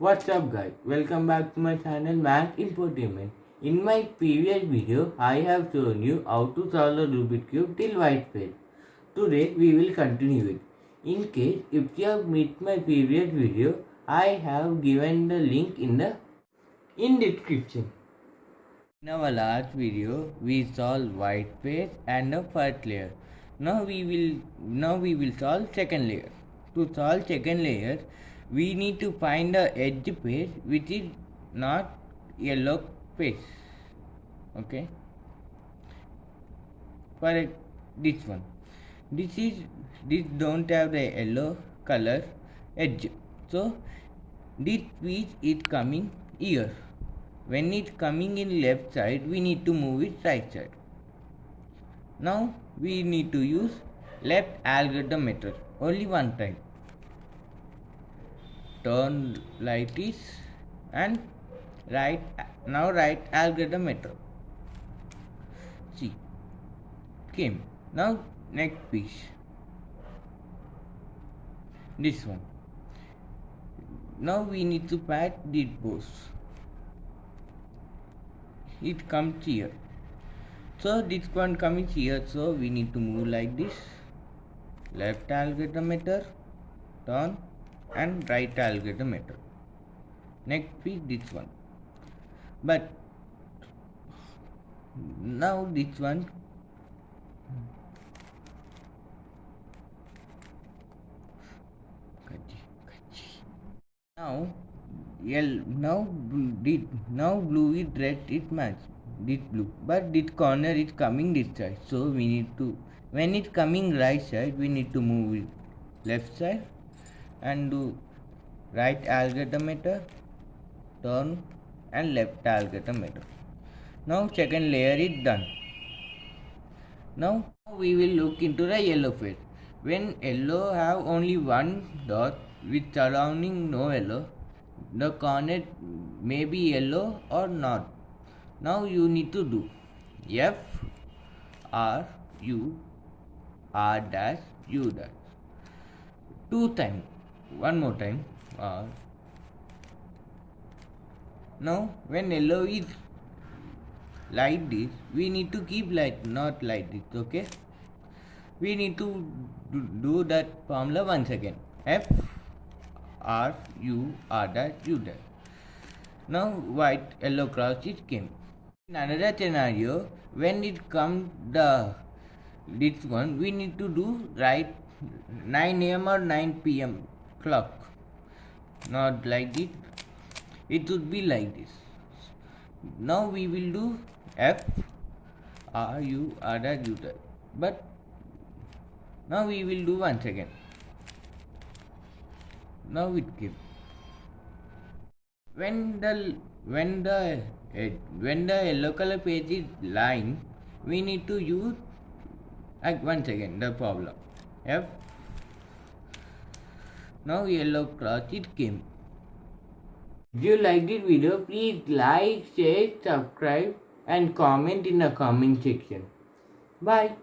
What's up guys, welcome back to my channel Math Infortainment. In my previous video, I have shown you how to solve the Rubik Cube till white page. Today we will continue it. In case if you have missed my previous video, I have given the link in description. In our last video, we solved white page and the first layer. Now we will solve second layer. To solve second layer, we need to find the edge page which is not yellow page. Okay. For this one, this don't have the yellow color edge. So this piece is coming here. When it's coming in left side, we need to move it right side. Now we need to use left algorithm method only one time. Turn like this and right algorithm method. See, came. Now next piece. This one. Now we need to pat this both. It comes here. So this one comes here, so we need to move like this. Left algorithm method, turn and right algorithm method. Next piece this one. But now this one now blue is red it match this blue, but this corner is coming this side, so we need to, when it's coming right side, we need to move it left side and do right algorithm method, turn and left algorithm method. Now second layer is done. Now we will look into the yellow phase. When yellow have only one dot with surrounding no yellow, the corner may be yellow or not. Now you need to do F R U R dash U dash. Two times. One more time. R. Now when yellow is like this, we need to keep like not like this. Okay. We need to do that formula once again. F R U R dash U dash. Now white yellow cross it came. In another scenario, when it comes this one, we need to do right 9 a.m. or 9 p.m. clock. Not like this. It should be like this. Now we will do F R U R dash U dash. But now we will do once again. Now it came. When the yellow color page is line, we need to use once again the problem. F. Now yellow cross it came. If you like this video, please like, share, subscribe and comment in the comment section. Bye.